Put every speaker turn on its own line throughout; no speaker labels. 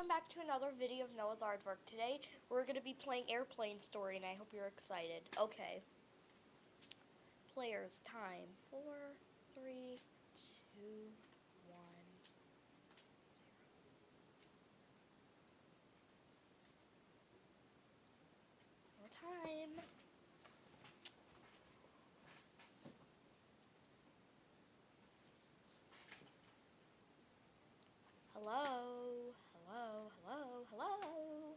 back to another video of Noah's Aardvark. Today, we're going to be playing Airplane Story, and I hope you're excited. Okay. Players, time. 4, 3, 2, 1, 0. More time. Hello. Hello. Hello. Hello.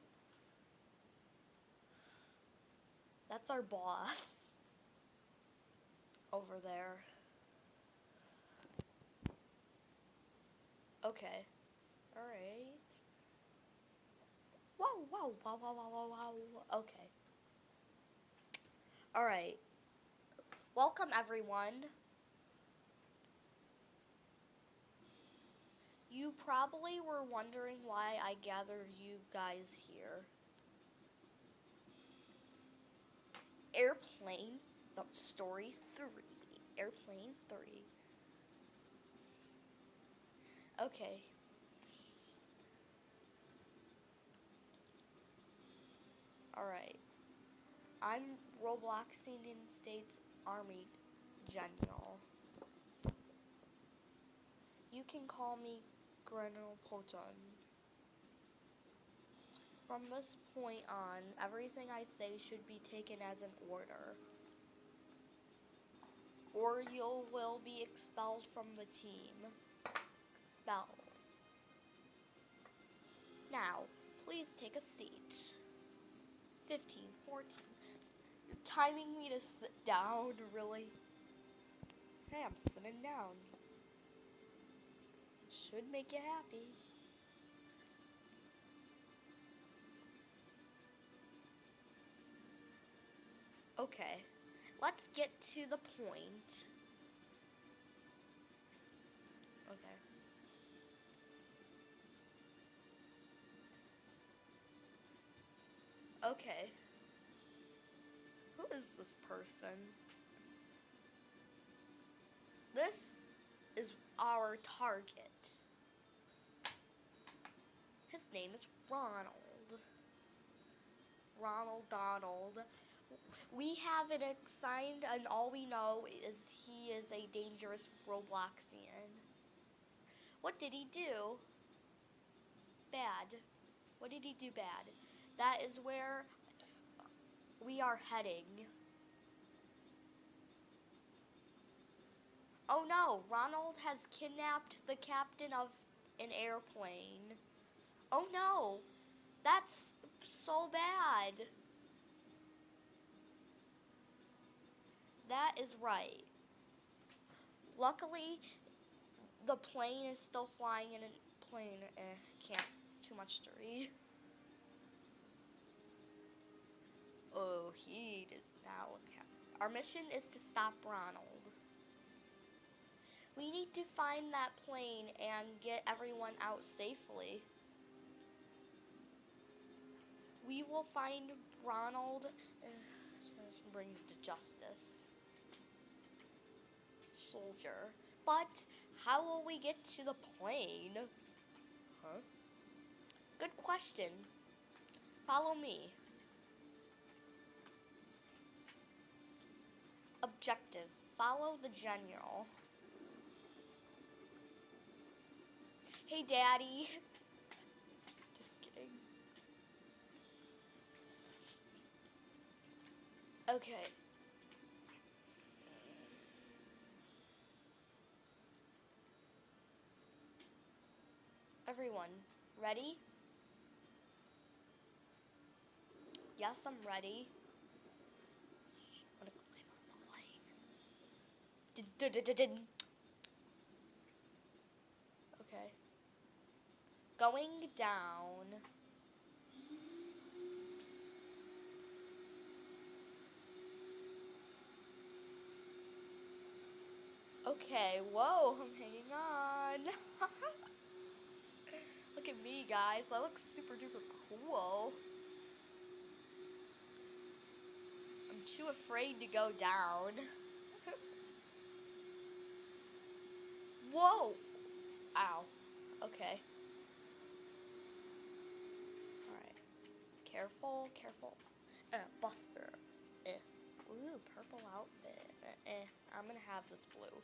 That's our boss. Over there. Okay. Alright. Whoa, whoa, wow, wow, wow, wow, wow. Okay. Alright. Welcome, everyone. You probably were wondering why I gathered you guys here. Airplane, the story 3. Airplane 3. Okay. Alright. I'm Roblox United States Army General. You can call me General Poton. From this point on, everything I say should be taken as an order, or you will be expelled from the team. Expelled. Now, please take a seat. 15, 14. You're timing me to sit down, really? Hey, I'm sitting down. Should make you happy. Okay, let's get to the point. Okay. Okay. Who is this person? This is our target. His name is Ronald. Ronald Donald. We have it assigned, and all we know is he is a dangerous Robloxian. What did he do? Bad. What did he do bad? That is where we are heading. Oh no, Ronald has kidnapped the captain of an airplane. Oh no, that's so bad. That is right. Luckily, the plane is still flying in a plane. Can't. Too much to read. Oh, he does not look happy. Our mission is to stop Ronald. We need to find that plane and get everyone out safely. We will find Ronald and bring him to justice. Soldier. But how will we get to the plane? Huh? Good question. Follow me. Objective. Follow the general. Hey, Daddy. Just kidding. Okay. Everyone, ready? Yes, I'm ready. I'm gonna click on the light. Okay. Going down. Okay, whoa, I'm hanging on. Look at me, guys. I look super duper cool. I'm too afraid to go down. Whoa! Ow. Okay. Careful, careful. Buster. Ooh, purple outfit. I'm gonna have this blue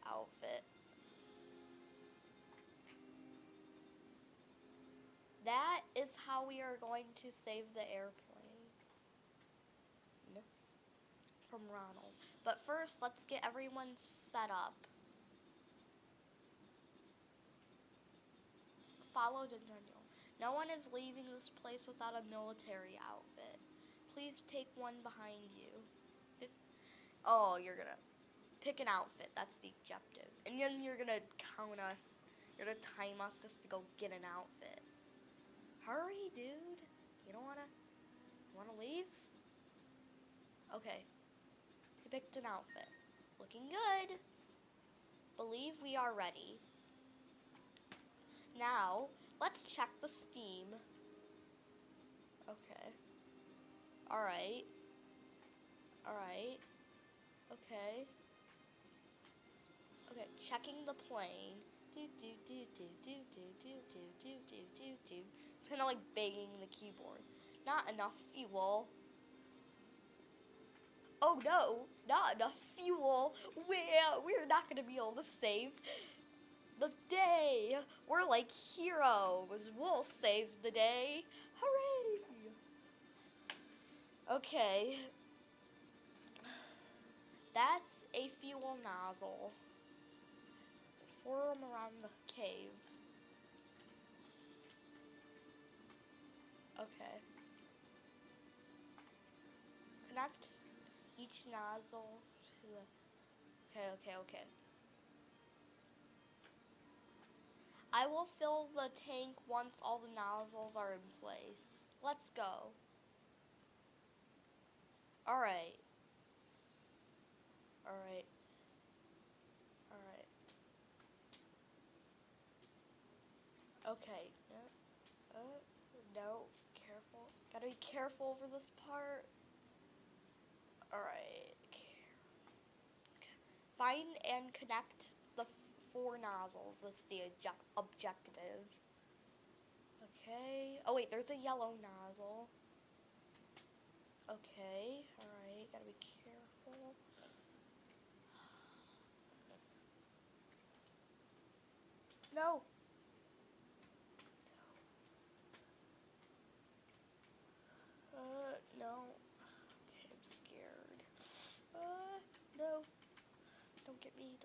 outfit. That is how we are going to save the airplane. From Ronald. But first, let's get everyone set up. Follow Daniel. No one is leaving this place without a military outfit. Please take one behind you. Oh, you're gonna pick an outfit. That's the objective. And then you're gonna count us. You're gonna time us just to go get an outfit. Hurry, dude. You don't wanna leave? Okay. You picked an outfit. Looking good. Believe we are ready. Now, let's check the steam. Okay. Alright. Alright. Okay. Okay, checking the plane. It's kind of like banging the keyboard. Not enough fuel. Oh no, not enough fuel. We're not gonna be able to save the day. We're like heroes. We'll save the day. Hooray! Okay. That's a fuel nozzle. Form around the cave. Okay. Connect each nozzle to a... Okay. I will fill the tank once all the nozzles are in place. Let's go. Alright. Okay. No. Careful. Gotta be careful over this part. Alright. Find and connect the 4 nozzles. That's the objective. Okay. Oh wait, there's a yellow nozzle. Okay. Alright. Gotta be careful. No. No. Okay, I'm scared. No. Don't get me.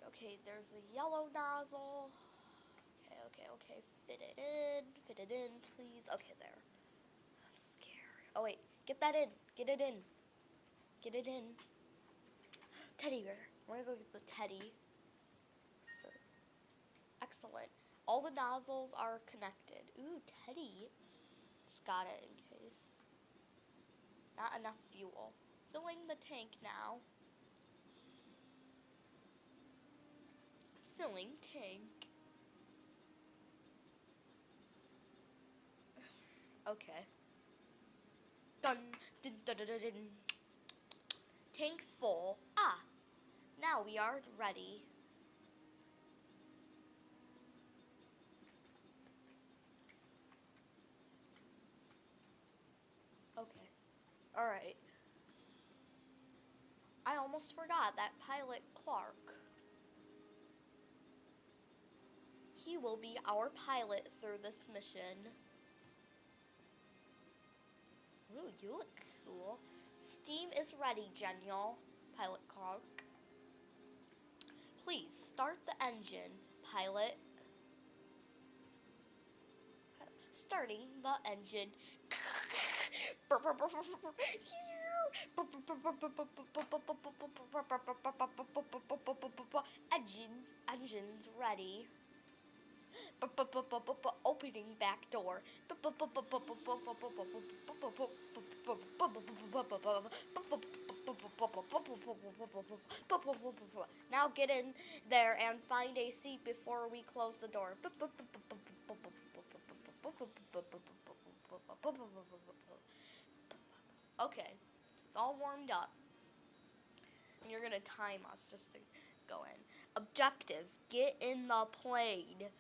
Okay, there's a yellow nozzle. Okay. Fit it in, please. Okay, there. I'm scared. Oh, wait. Get that in. Get it in. Teddy bear. We're gonna go get the teddy. So, excellent. All the nozzles are connected. Ooh, teddy. Just got it in case. Not enough fuel. Filling the tank now. Filling tank. Okay. Dun. Tank full. Now we are ready. Okay. Alright. I almost forgot that pilot Clark. He will be our pilot through this mission. Ooh, you look cool. Steam is ready, Genial. Pilot Clark. Please start the engine, pilot. Starting the engine. Engines ready. Opening back door. Now get in there and find a seat before we close the door. Okay, it's all warmed up. And you're gonna time us just to go in. Objective, get in the plane.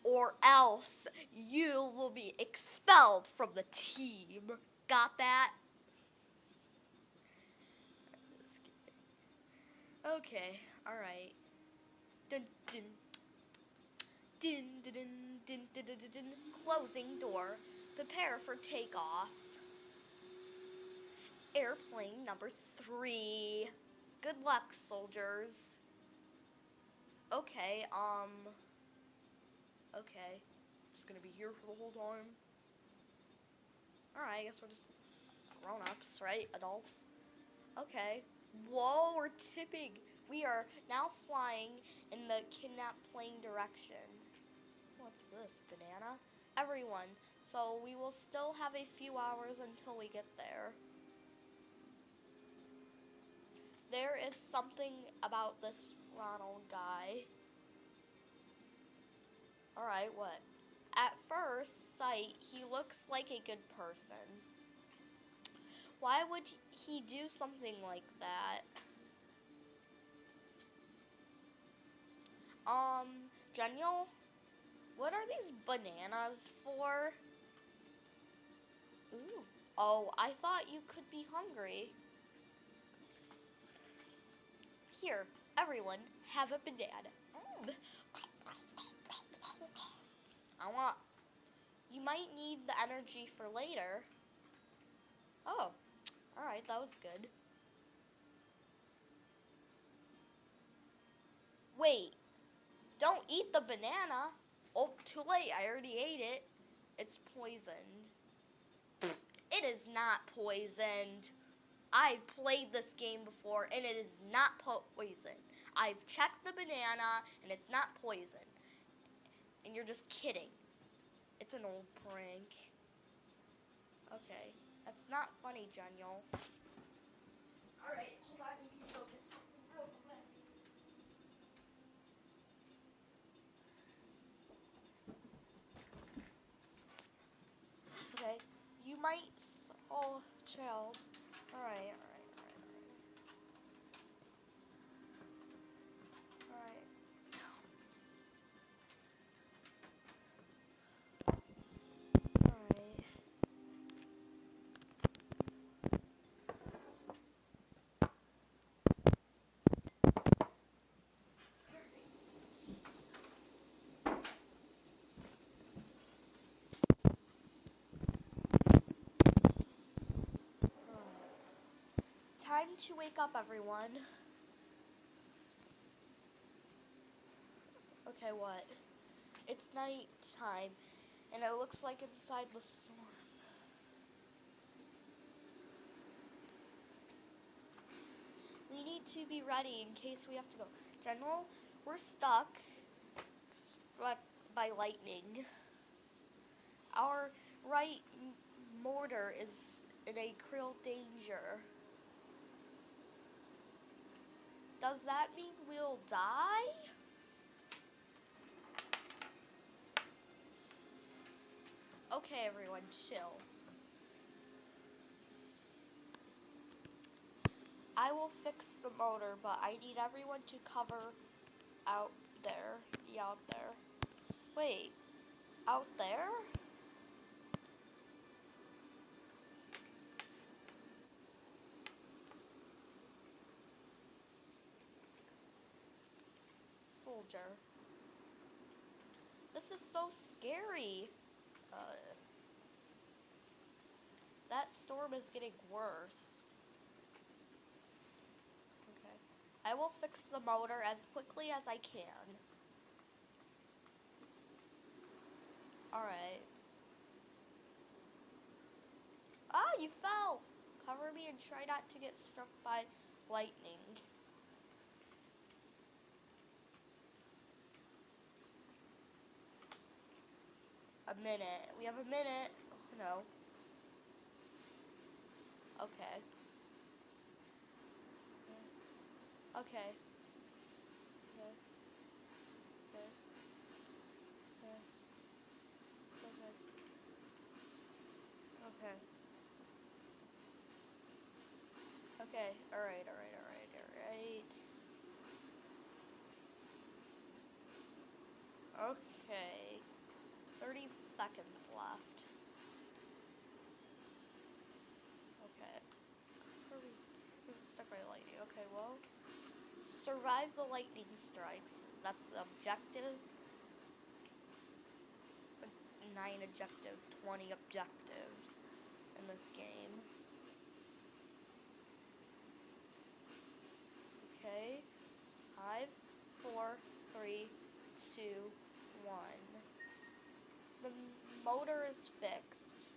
or else you will be expelled from the team. Got that? Okay, alright. Dun dun dun dun dun dun dun dun dun. Closing door. Prepare for takeoff. Airplane number 3. Good luck, soldiers. Okay, okay. Just gonna be here for the whole time. Alright, I guess we're just grown-ups, right? Adults. Okay. Whoa, we're tipping. We are now flying in the kidnapped plane direction. What's this? Banana? Everyone. So we will still have a few hours until we get there. There is something about this Ronald guy. Alright, what? At first sight, he looks like a good person. Why would he do something like that? Genial? What are these bananas for? Ooh. Oh, I thought you could be hungry. Here, everyone, have a banana. You might need the energy for later. Oh, alright, that was good. Wait, don't eat the banana. Oh, too late, I already ate it. It's poisoned. It is not poisoned. I've played this game before, and it is not poison. I've checked the banana, and it's not poison. And you're just kidding. It's an old prank. Okay, that's not funny, Daniel. Alright, hold on, you can go get something real quick. Okay, you might... Oh, chill. Alright. Time to wake up, everyone. Okay, what? It's night time, and it looks like inside the storm. We need to be ready in case we have to go. General, we're stuck by lightning. Our right motor is in a real danger. Does that mean we'll die? Okay, everyone, chill. I will fix the motor, but I need everyone to cover out there. Yeah, out there. Wait, out there? Soldier. This is so scary. That storm is getting worse. Okay. I will fix the motor as quickly as I can. Alright. Ah, you fell! Cover me and try not to get struck by lightning. A minute. We have a minute. Oh, no. Okay. Okay. Okay. Okay. Okay. Okay. Okay. Alright. Okay. 30 seconds left. Okay. Hurry. I'm stuck by lightning. Okay, well. Survive the lightning strikes. That's the objective. 9 objective, 20 objectives in this game. Okay. 5, 4, 3, 2, 1. The motor is fixed.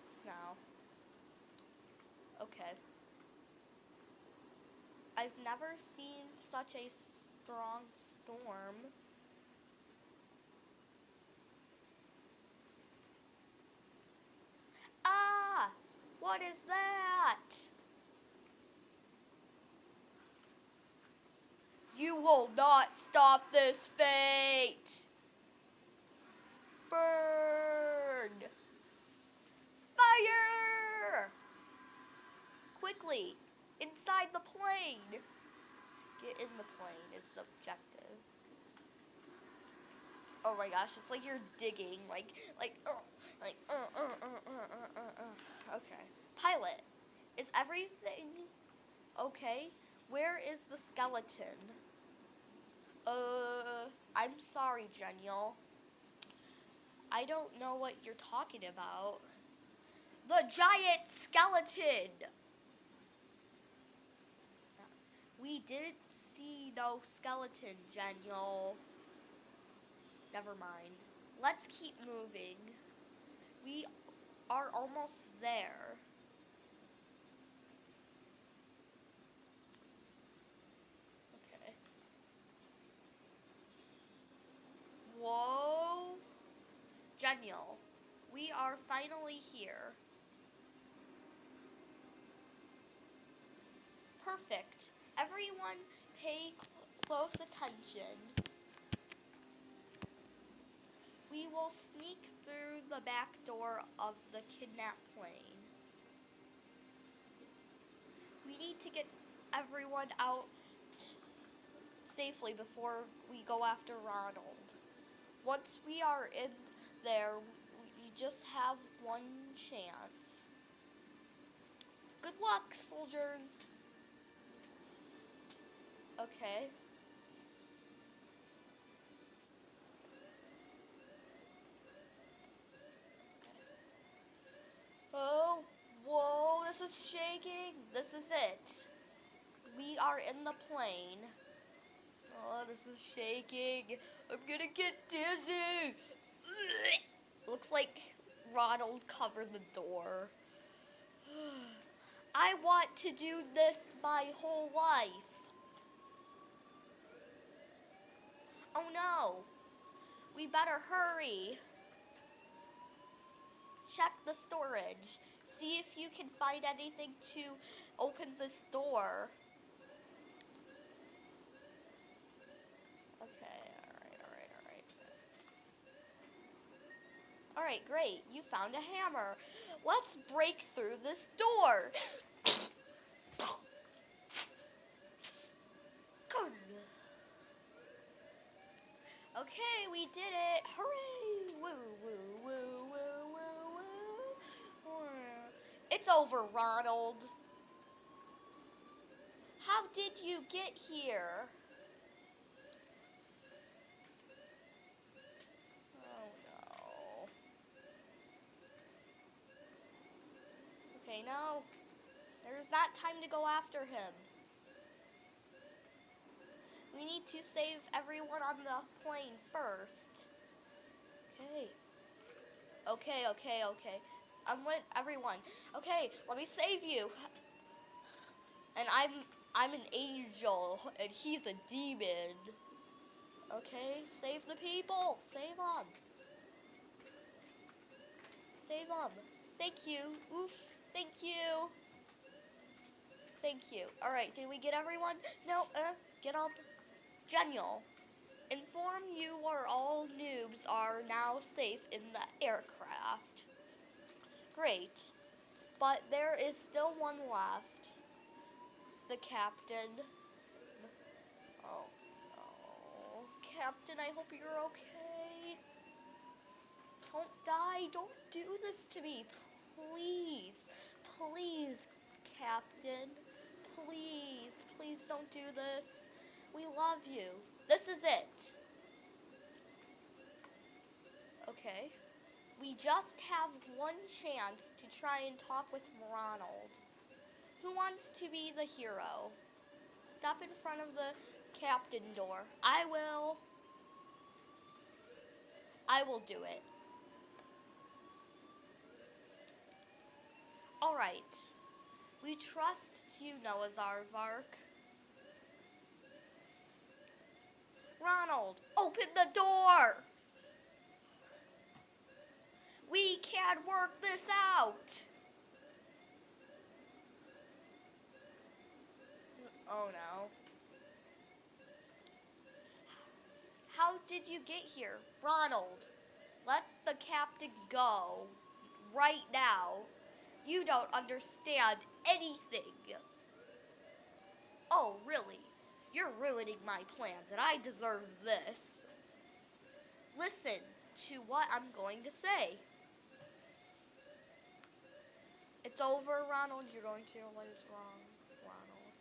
It's now. Okay. I've never seen such a strong storm. Ah! What is that? You will not stop this fate! Burn! Fire! Quickly! Inside the plane! Get in the plane is the objective. Oh my gosh, it's like you're digging, Okay. Pilot, is everything okay? Where is the skeleton? I'm sorry, Genial. I don't know what you're talking about. The giant skeleton! We didn't see no skeleton, Genial. Never mind. Let's keep moving. We are almost there. Okay. Whoa. Genial. We are finally here. Perfect. Everyone pay close attention. We will sneak through the back door of the kidnapped plane. We need to get everyone out safely before we go after Ronald. Once we are in there, we just have one chance. Good luck, soldiers. Okay. Oh, whoa, this is shaking. This is it. We are in the plane. Oh, this is shaking. I'm gonna get dizzy. Looks like Ronald covered the door. I want to do this my whole life. Oh no. We better hurry. Check the storage. See if you can find anything to open this door. Okay, alright. Alright, great. You found a hammer. Let's break through this door. Okay, we did it. Hooray! Woo, woo, woo, woo, woo, woo. It's over, Ronald. How did you get here? Oh, no. Okay, no. There's not time to go after him. We need to save everyone on the plane first. Okay. I'm with everyone. Okay, let me save you. And I'm an angel, and he's a demon. Okay, save the people. Save them. Save them. Thank you. Oof. Thank you. Thank you. Alright, did we get everyone? No, get up. Genial. Inform you are all noobs are now safe in the aircraft. Great. But there is still one left. The captain. Oh, no. Captain, I hope you're okay. Don't die. Don't do this to me. Please. Please, Captain. Please. Please don't do this. We love you. This is it. Okay. We just have one chance to try and talk with Ronald. Who wants to be the hero? Step in front of the captain door. I will. I will do it. Alright. We trust you, Noah's aardvark. Ronald, open the door! We can work this out! Oh no. How did you get here? Ronald, let the captain go. Right now. You don't understand anything. Oh, really? You're ruining my plans, and I deserve this. Listen to what I'm going to say. It's over, Ronald. You're going to know what is wrong, Ronald.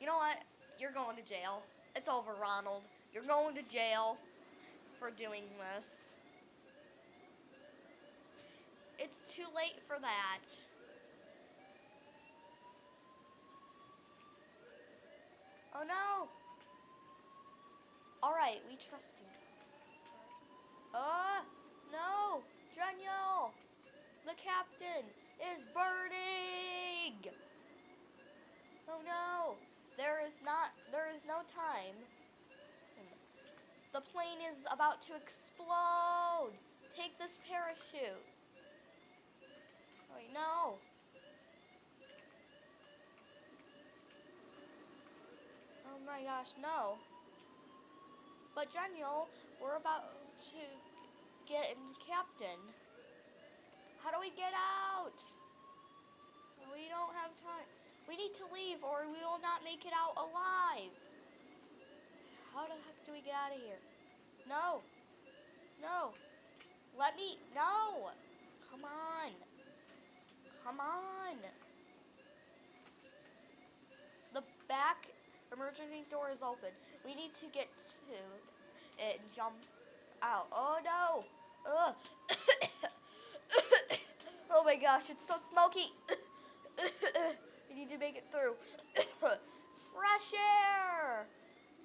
You know what? You're going to jail. It's over, Ronald. You're going to jail for doing this. It's too late for that. Oh no! Alright, we trust you. No! Daniel! The captain is burning! Oh no! There is no time. The plane is about to explode! Take this parachute. Wait, no! Oh my gosh, no. But Daniel, we're about to get in captain. How do we get out? We don't have time. We need to leave or we will not make it out alive. How the heck do we get out of here? No. No. Let me. No. Come on. Come on. The back emergency door is open. We need to get to it and jump out. Oh no. Ugh. Oh my gosh, it's so smoky. We need to make it through. Fresh air.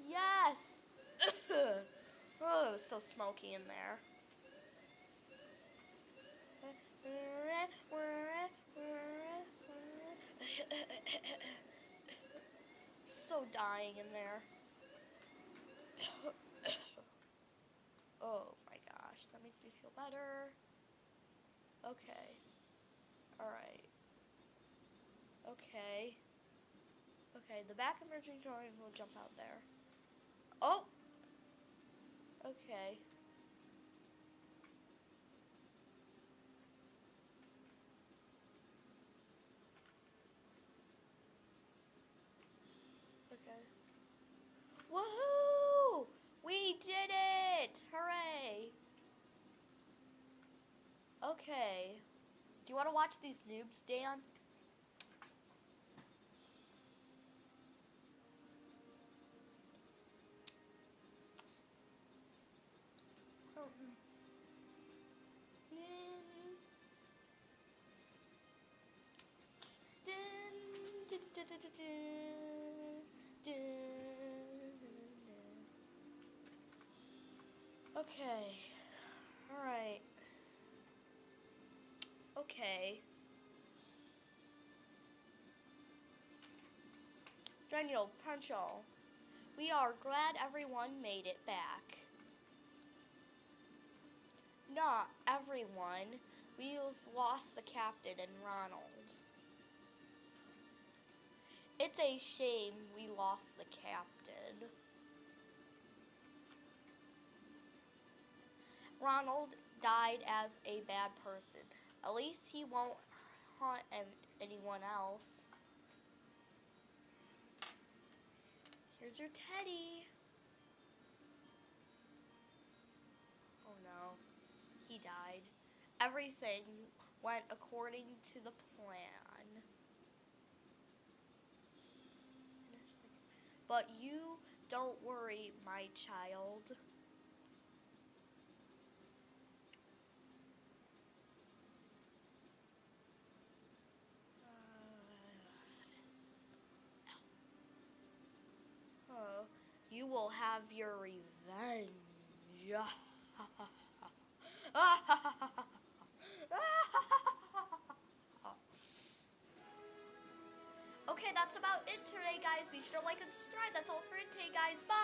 Yes. Oh, it was so smoky in there. So dying in there. Oh my gosh, that makes me feel better. Okay. Alright. Okay. Okay, the back emergency door will jump out there. Oh! Okay. Okay. Woohoo! We did it! Hooray! Okay. Do you want to watch these noobs dance? Oh. Okay. Alright. Okay. Daniel, Pancho, we are glad everyone made it back. Not everyone. We've lost the captain and Ronald. It's a shame we lost the captain. Ronald died as a bad person. At least he won't haunt anyone else. Here's your teddy. Everything went according to the plan. But you don't worry, my child. Oh, you will have your revenge. Okay, that's about it today, guys. Be sure to like and subscribe. That's all for today, guys. Bye.